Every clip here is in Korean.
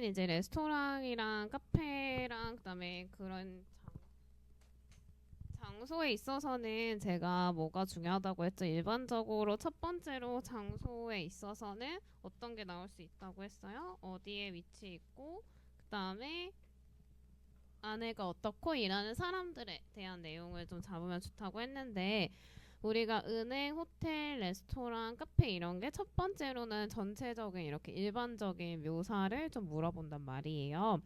이제 레스토랑이랑 카페랑 그다음에 그런 장소에 있어서는 제가 뭐가 중요하다고 했죠? 일반적으로 첫 번째로 장소에 있어서는 어떤 게 나올 수 있다고 했어요? 어디에 위치 있고 그다음에 아내가 어떻고 일하는 사람들에 대한 내용을 좀 잡으면 좋다고 했는데 우리가 은행, 호텔, 레스토랑, 카페 이런 게 첫 번째로는 전체적인 이렇게 일반적인 묘사를 좀 물어본단 말이에요.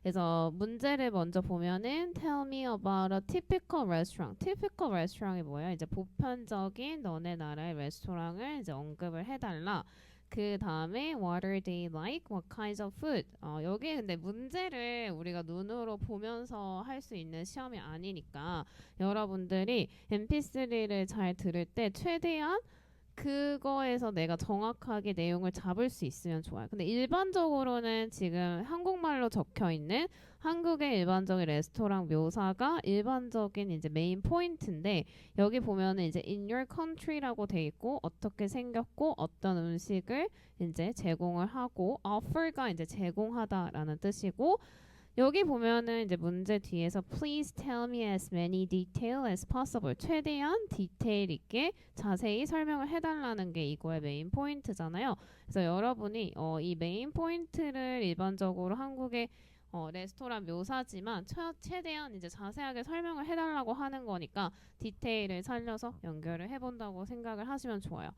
그래서 문제를 먼저 보면은 Tell me about a typical restaurant. typical restaurant이 뭐예요? 이제 보편적인 너네 나라의 레스토랑을 이제 언급을 해달라. 그 다음에 What are they like? What kinds of food? 여기 근데 문제를 우리가 눈으로 보면서 할 수 있는 시험이 아니니까 여러분들이 MP3를 잘 들을 때 최대한 그거에서 내가 정확하게 내용을 잡을 수 있으면 좋아요. 근데 일반적으로는 지금 한국말로 적혀 있는 한국의 일반적인 레스토랑 묘사가 일반적인 이제 메인 포인트인데 여기 보면은 이제 in your country라고 돼 있고 어떻게 생겼고 어떤 음식을 이제 제공을 하고 offer가 이제 제공하다라는 뜻이고 여기 보면은 이제 문제 뒤에서 please tell me as many detail as possible 최대한 디테일 있게 자세히 설명을 해달라는 게 이거의 메인 포인트잖아요. 그래서 여러분이 이 메인 포인트를 일반적으로 한국의 레스토랑 묘사지만 최대한 이제 자세하게 설명을 해달라고 하는 거니까 디테일을 살려서 연결을 해본다고 생각을 하시면 좋아요.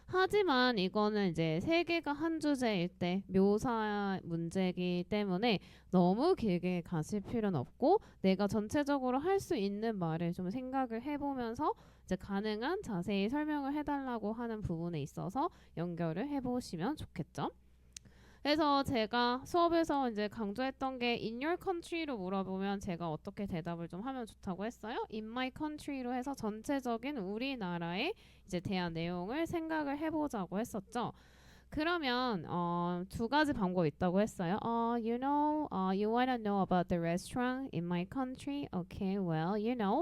하지만 이거는 이제 세 개가 한 주제일 때 묘사 문제이기 때문에 너무 길게 가실 필요는 없고 내가 전체적으로 할 수 있는 말을 좀 생각을 해보면서 이제 가능한 자세히 설명을 해달라고 하는 부분에 있어서 연결을 해보시면 좋겠죠. 그래서 제가 수업에서 이제 강조했던 게 in your country로 물어보면 제가 어떻게 대답을 좀 하면 좋다고 했어요. in my country로 해서 전체적인 우리나라에 이제 대한 내용을 생각을 해보자고 했었죠. 그러면 두 가지 방법이 있다고 했어요. You wanna know about the restaurant in my country? Okay, well,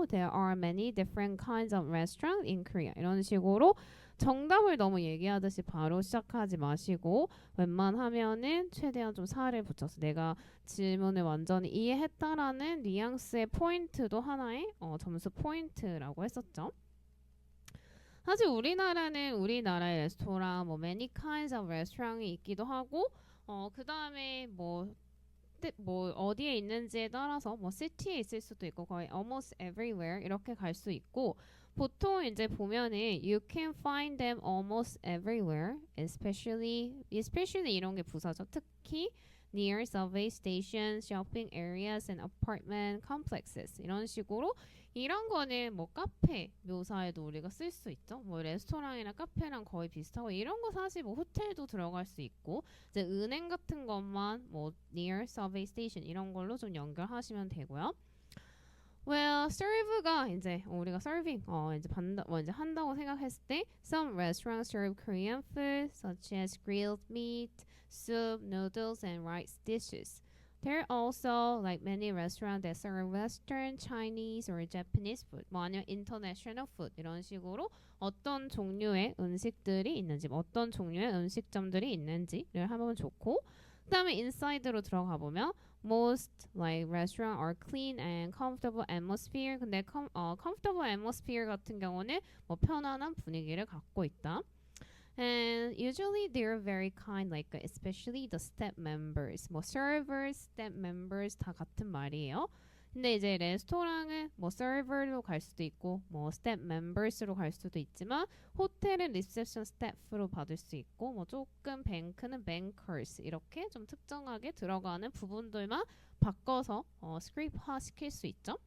there are many different kinds of restaurant in Korea. 이런 식으로 정답을 너무 얘기하듯이 바로 시작하지 마시고 웬만하면은 최대한 좀 살을 붙여서 내가 질문을 완전히 이해했다라는 뉘앙스의 포인트도 하나의 점수 포인트라고 했었죠. 사실 우리나라는 우리나라의 레스토랑 뭐 many kinds of restaurant이 있기도 하고 그 다음에 뭐 어디에 있는지에 따라서 뭐 city에 있을 수도 있고 거의 almost everywhere 이렇게 갈 수 있고 보통 이제 보면은 you can find them almost everywhere especially 이런 게 부사죠. 특히 near subway stations, shopping areas and apartment complexes 이런 식으로 이런 거는 뭐 카페 묘사에도 우리가 쓸 수 있죠. 뭐 레스토랑이나 카페랑 거의 비슷하고 이런 거 사실 뭐 호텔도 들어갈 수 있고 이제 은행 같은 것만 뭐 near subway station 이런 걸로 좀 연결하시면 되고요. Well, serve가 이제 우리가 serving 이제 이제 한다고 생각했을 때 some restaurants serve Korean food such as grilled meat, soup, noodles, and rice dishes. There are also like many restaurants that serve Western, Chinese, or Japanese food. 뭐 아니면 international food 이런 식으로 어떤 종류의 음식들이 있는지, 어떤 종류의 음식점들이 있는지를 하면 좋고, 그다음에 인사이드로 들어가 보면 most like restaurant are clean and comfortable atmosphere. 근데 comfortable atmosphere 같은 경우는 뭐 편안한 분위기를 갖고 있다. And usually they're very kind, like especially the staff members. 뭐 servers, staff members 다 같은 말이에요. 근데 이제 레스토랑은 뭐 server로 갈 수도 있고 뭐 staff members로 갈 수도 있지만 호텔은 reception staff로 받을 수 있고 뭐 조금 뱅크는 bankers 이렇게 좀 특정하게 들어가는 부분들만 바꿔서 스크립화 시킬 수 있죠.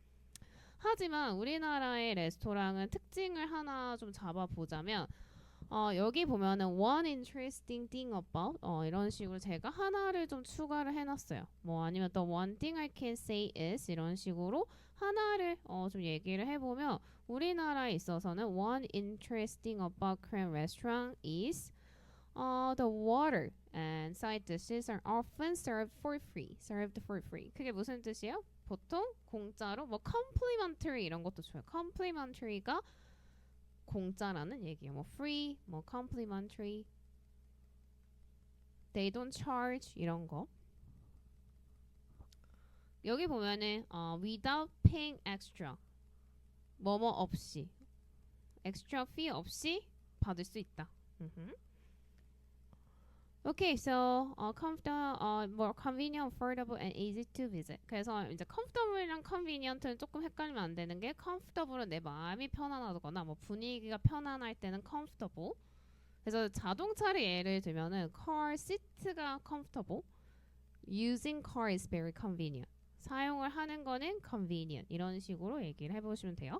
하지만 우리나라의 레스토랑은 특징을 하나 좀 잡아보자면 여기 보면은 one interesting thing about 이런 식으로 제가 하나를 좀 추가를 해놨어요. 뭐 아니면 the one thing I can say is 이런 식으로 하나를 좀 얘기를 해보면 우리나라에 있어서는 one interesting about Korean restaurant is the water and side dishes are often served for free. 그게 무슨 뜻이에요? 보통 공짜로 뭐 complimentary 이런 것도 좋아요. complimentary가 공짜라는 얘기예요. 뭐 free, 뭐 complimentary, they don't charge 이런 거. 여기 보면은 without paying extra 뭐뭐 없이 extra fee 없이 받을 수 있다. Okay, so comfortable, more convenient, affordable, and easy to visit. 그래서 이제 comfortable이랑 convenient는 조금 헷갈리면 안 되는 게 comfortable은 내 마음이 편안하거나 뭐 분위기가 편안할 때는 comfortable. 그래서 자동차를 예를 들면은 car seat가 comfortable, using car is very convenient. 사용을 하는 거는 convenient 이런 식으로 얘기를 해보시면 돼요.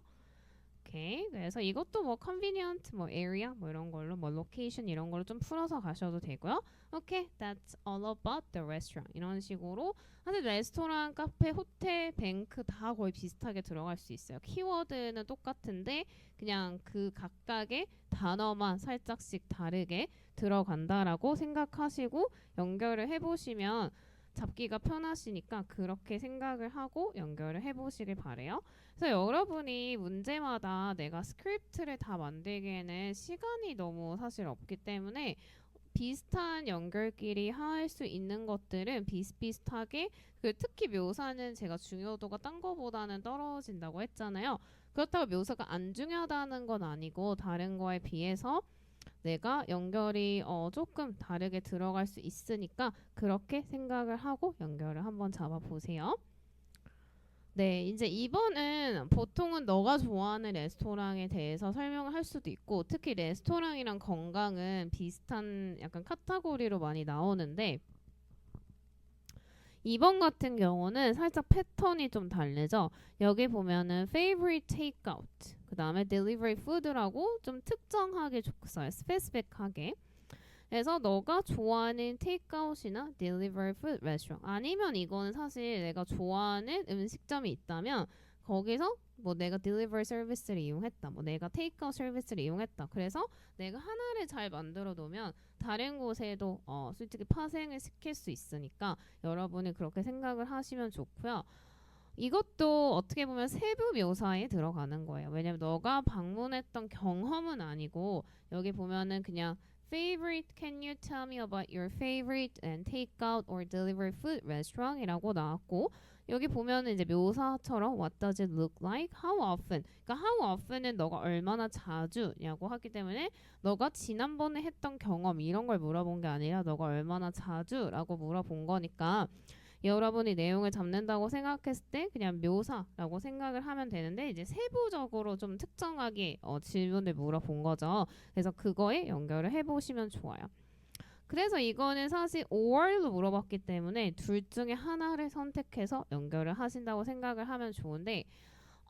오케이. 그래서 이것도 뭐 convenient, 뭐 area, 뭐 이런 걸로, 뭐 location 이런 걸로 좀 풀어서 가셔도 되고요. 오케이, that's all about the restaurant. 이런 식으로 사실 레스토랑, 카페, 호텔, 뱅크 다 거의 비슷하게 들어갈 수 있어요. 키워드는 똑같은데 그냥 그 각각의 단어만 살짝씩 다르게 들어간다라고 생각하시고 연결을 해보시면 잡기가 편하시니까 그렇게 생각을 하고 연결을 해보시길 바래요. 그래서 여러분이 문제마다 내가 스크립트를 다 만들기에는 시간이 너무 사실 없기 때문에 비슷한 연결끼리 할 수 있는 것들은 비슷비슷하게 특히 묘사는 제가 중요도가 딴 거보다는 떨어진다고 했잖아요. 그렇다고 묘사가 안 중요하다는 건 아니고 다른 거에 비해서 내가 연결이 조금 다르게 들어갈 수 있으니까 그렇게 생각을 하고 연결을 한번 잡아보세요. 네, 이제 2번은 보통은 너가 좋아하는 레스토랑에 대해서 설명을 할 수도 있고 특히 레스토랑이랑 건강은 비슷한 약간 카테고리로 많이 나오는데 2번 같은 경우는 살짝 패턴이 좀 다르죠. 여기 보면은 favorite takeout 그 다음에 delivery food라고 좀 특정하게 줬어요. 스페시픽하게. 그래서 너가 좋아하는 테이크아웃이나 딜리버리 푸드 레스토랑 아니면 이거는 사실 내가 좋아하는 음식점이 있다면 거기서 뭐 내가 딜리버리 서비스를 이용했다 뭐 내가 테이크아웃 서비스를 이용했다 그래서 내가 하나를 잘 만들어 놓으면 다른 곳에도 솔직히 파생을 시킬 수 있으니까 여러분이 그렇게 생각을 하시면 좋고요. 이것도 어떻게 보면 세부 묘사에 들어가는 거예요. 왜냐면 너가 방문했던 경험은 아니고 여기 보면은 그냥 favorite, can you tell me about your favorite and takeout or delivery food restaurant? 이라고 나왔고 여기 보면은 이제 묘사처럼 what does it look like? How often? 그러니까 how often은 너가 얼마나 자주냐고 하기 때문에 너가 지난번에 했던 경험 이런 걸 물어본 게 아니라 너가 얼마나 자주라고 물어본 거니까 여러분이 내용을 잡는다고 생각했을 때 그냥 묘사라고 생각을 하면 되는데 이제 세부적으로 좀 특정하게 질문을 물어본 거죠. 그래서 그거에 연결을 해보시면 좋아요. 그래서 이거는 사실 or로 물어봤기 때문에 둘 중에 하나를 선택해서 연결을 하신다고 생각을 하면 좋은데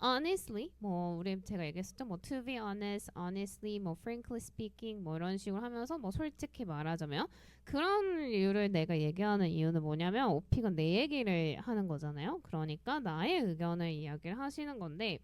honestly 뭐 우리 제가 얘기했었죠. 뭐 to be honest, honestly, 뭐 frankly speaking 뭐 이런 식으로 하면서 뭐 솔직히 말하자면 그런 이유를 내가 얘기하는 이유는 뭐냐면 오픽은 내 얘기를 하는 거잖아요. 그러니까 나의 의견을 이야기를 하시는 건데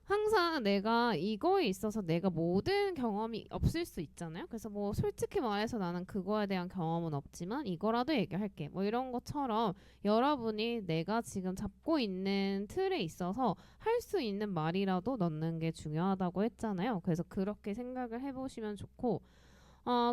항상 내가 이거에 있어서 내가 모든 경험이 없을 수 있잖아요. 그래서 뭐 솔직히 말해서 나는 그거에 대한 경험은 없지만 이거라도 얘기할게. 뭐 이런 것처럼 여러분이 내가 지금 잡고 있는 틀에 있어서 할 수 있는 말이라도 넣는 게 중요하다고 했잖아요. 그래서 그렇게 생각을 해보시면 좋고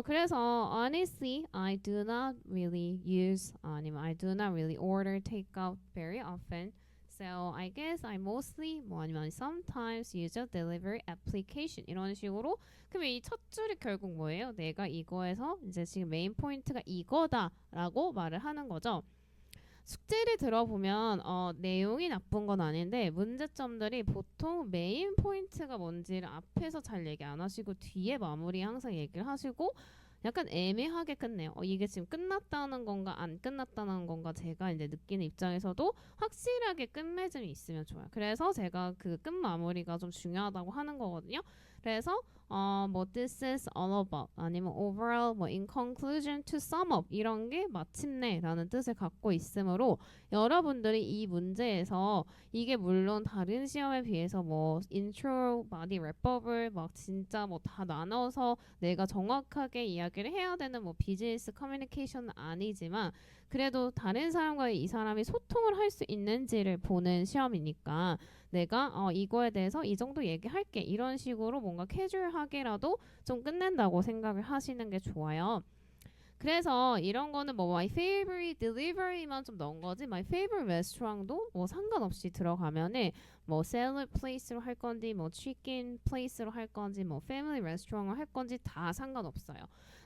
그래서 honestly, I do not really use 아니면 I do not really order takeout very often. So I guess I mostly 뭐 아니면 sometimes use a delivery application 이런 식으로 그러면 이 첫 줄이 결국 뭐예요? 내가 이거에서 이제 지금 메인 포인트가 이거다라고 말을 하는 거죠. 숙제를 들어보면 내용이 나쁜 건 아닌데 문제점들이 보통 메인 포인트가 뭔지를 앞에서 잘 얘기 안 하시고 뒤에 마무리 항상 얘기를 하시고 약간 애매하게 끝내요. 이게 지금 끝났다는 건가 안 끝났다는 건가 제가 이제 느끼는 입장에서도 확실하게 끝맺음이 있으면 좋아요. 그래서 제가 그 끝 마무리가 좀 중요하다고 하는 거거든요. 그래서 뭐 this is all about 아니면 overall 뭐 in conclusion to sum up 이런 게 마침내라는 뜻을 갖고 있으므로 여러분들이 이 문제에서 이게 물론 다른 시험에 비해서 뭐 intro, body, wrap-up을 막 진짜 뭐 다 나눠서 내가 정확하게 이야기를 해야 되는 뭐 비즈니스 커뮤니케이션은 아니지만 그래도 다른 사람과 이 사람이 소통을 할 수 있는지를 보는 시험이니까 내가 이거에 대해서 이 정도 얘기할게 이런 식으로 뭔가 캐주얼하게라도 좀 끝낸다고 생각을 하시는 게 좋아요. 그래서 이런 거는 뭐 my favorite delivery만 좀 넣은 거지 my favorite restaurant도 뭐 상관없이 들어가면은 뭐 salad place로 할 건지 뭐 chicken place로 할 건지 뭐 family restaurant을 할 건지 다 상관없어요.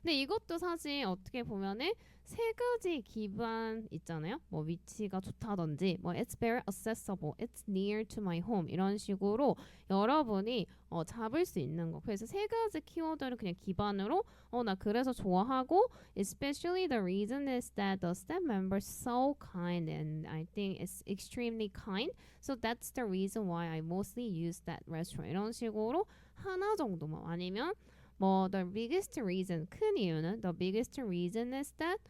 근데 이것도 사실 어떻게 보면은 세 가지 기반 있잖아요. 뭐 위치가 좋다든지 뭐 it's very accessible, it's near to my home 이런 식으로 여러분이 잡을 수 있는 거. 그래서 세 가지 키워드를 그냥 기반으로 나 그래서 좋아하고 especially the reason is that the staff members so kind and I think it's extremely kind. So that's the reason why I mostly use that restaurant. 이런 식으로 하나 정도만 아니면 뭐 the biggest reason 큰 이유는 the biggest reason is that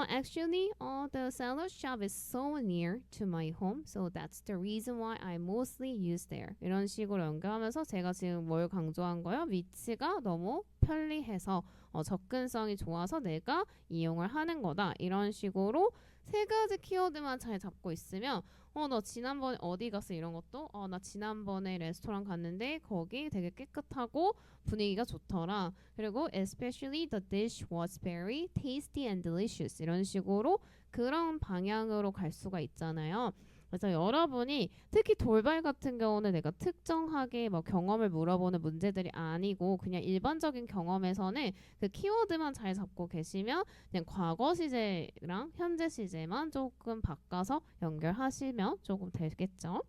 actually the salad shop is so near to my home so that's the reason why I mostly use there 이런 식으로 연결하면서 제가 지금 뭘 강조한 거예요? 위치가 너무 편리해서 접근성이 좋아서 내가 이용을 하는 거다 이런 식으로 세 가지 키워드만 잘 잡고 있으면 너 지난번에 어디 갔어 이런 것도 나 지난번에 레스토랑 갔는데 거기 되게 깨끗하고 분위기가 좋더라. 그리고 especially the dish was very tasty and delicious 이런 식으로 그런 방향으로 갈 수가 있잖아요. 그래서 여러분이 특히 돌발 같은 경우는 내가 특정하게 뭐 경험을 물어보는 문제들이 아니고 그냥 일반적인 경험에서는 그 키워드만 잘 잡고 계시면 그냥 과거 시제랑 현재 시제만 조금 바꿔서 연결하시면 조금 되겠죠.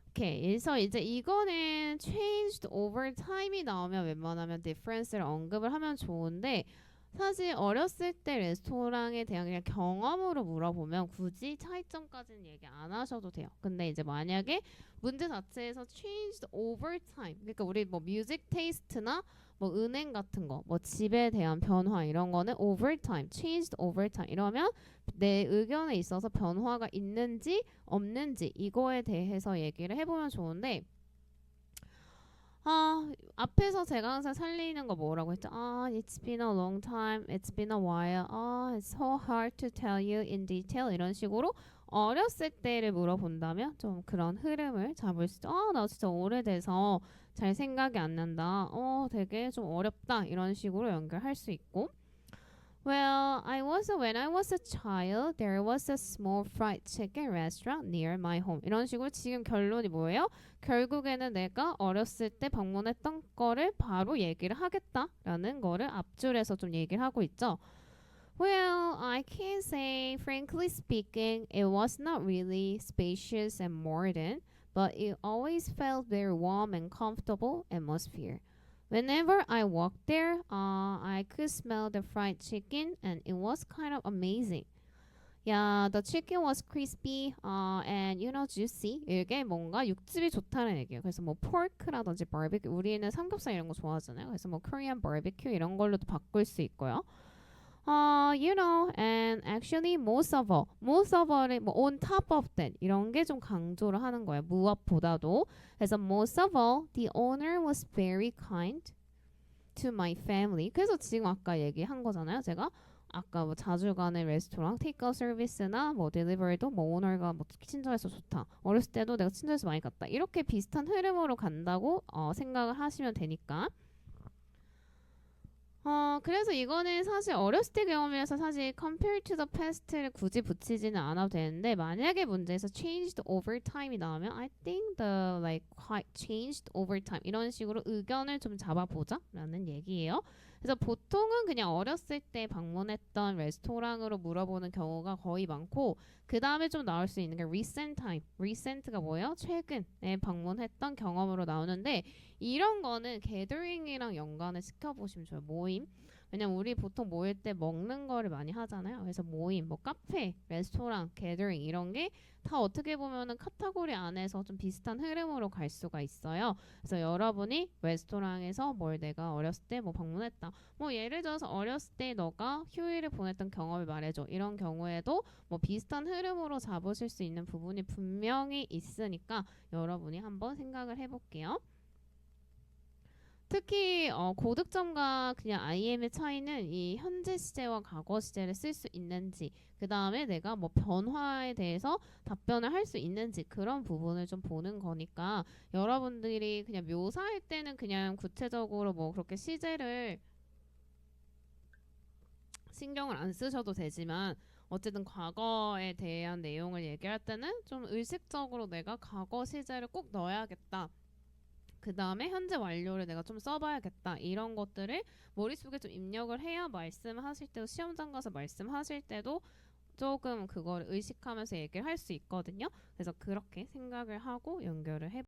오케이. 그래서 이제 이거는 changed over time이 나오면 웬만하면 difference를 언급을 하면 좋은데 사실 어렸을 때 레스토랑에 대한 그냥 경험으로 물어보면 굳이 차이점까지는 얘기 안 하셔도 돼요. 근데 이제 만약에 문제 자체에서 changed over time 그러니까 우리 뭐 music taste나 뭐 은행 같은 거, 뭐 집에 대한 변화 이런 거는 over time, changed over time 이러면 내 의견에 있어서 변화가 있는지 없는지 이거에 대해서 얘기를 해보면 좋은데 앞에서 제가 항상 살리는 거 뭐라고 했죠? It's been a long time, it's been a while, it's so hard to tell you in detail 이런 식으로 어렸을 때를 물어본다면 좀 그런 흐름을 잡을 수 있죠. 나 진짜 오래돼서 잘 생각이 안 난다. 되게 좀 어렵다. 이런 식으로 연결할 수 있고 Well, when I was a child, there was a small fried chicken restaurant near my home. 이런 식으로 지금 결론이 뭐예요? 결국에는 내가 어렸을 때 방문했던 거를 바로 얘기를 하겠다라는 거를 앞줄에서 좀 얘기를 하고 있죠. Well, I can say, frankly speaking, it was not really spacious and modern, but it always felt very warm and comfortable atmosphere. Whenever I walked there, I could smell the fried chicken and it was kind of amazing. Yeah, the chicken was crispy and juicy. 이게 뭔가 육즙이 좋다는 얘기예요. 그래서 뭐 pork라든지 barbecue 우리는 삼겹살 이런 거 좋아하잖아요. 그래서 뭐 Korean barbecue 이런 걸로도 바꿀 수 있고요. And actually most of all을 뭐 on top of that 이런 게 좀 강조를 하는 거예요. 무엇보다도. 그래서 most of all, the owner was very kind to my family. 그래서 지금 아까 얘기한 거잖아요. 제가 아까 뭐 자주 가는 레스토랑 테이크아웃 서비스나 뭐 딜리버리도 뭐 오너가 뭐 친절해서 좋다. 어렸을 때도 내가 친절해서 많이 갔다. 이렇게 비슷한 흐름으로 간다고 생각을 하시면 되니까. 그래서 이거는 사실 어렸을 때 경험이라서 사실 compare to the past를 굳이 붙이지는 않아도 되는데 만약에 문제에서 changed over time이 나오면 I think the like quite changed over time 이런 식으로 의견을 좀 잡아보자 라는 얘기예요. 그래서 보통은 그냥 어렸을 때 방문했던 레스토랑으로 물어보는 경우가 거의 많고 그 다음에 좀 나올 수 있는 게 recent time. recent가 뭐예요? 최근에 방문했던 경험으로 나오는데 이런 거는 게더링이랑 연관을 시켜보시면 좋아요. 모임. 왜냐면 우리 보통 모일 때 먹는 거를 많이 하잖아요. 그래서 모임, 뭐 카페, 레스토랑, 게더링 이런 게 다 어떻게 보면은 카테고리 안에서 좀 비슷한 흐름으로 갈 수가 있어요. 그래서 여러분이 레스토랑에서 뭘 내가 어렸을 때 뭐 방문했다. 뭐 예를 들어서 어렸을 때 너가 휴일을 보냈던 경험을 말해줘. 이런 경우에도 뭐 비슷한 흐름으로 잡으실 수 있는 부분이 분명히 있으니까 여러분이 한번 생각을 해볼게요. 특히 고득점과 그냥 IM의 차이는 이 현재 시제와 과거 시제를 쓸 수 있는지 그 다음에 내가 뭐 변화에 대해서 답변을 할 수 있는지 그런 부분을 좀 보는 거니까 여러분들이 그냥 묘사할 때는 그냥 구체적으로 뭐 그렇게 시제를 신경을 안 쓰셔도 되지만 어쨌든 과거에 대한 내용을 얘기할 때는 좀 의식적으로 내가 과거 시제를 꼭 넣어야겠다. 그 다음에 현재 완료를 내가 좀 써봐야겠다. 이런 것들을 머릿속에 좀 입력을 해야 말씀하실 때도 시험장 가서 말씀하실 때도 조금 그걸 의식하면서 얘기를 할 수 있거든요. 그래서 그렇게 생각을 하고 연결을 해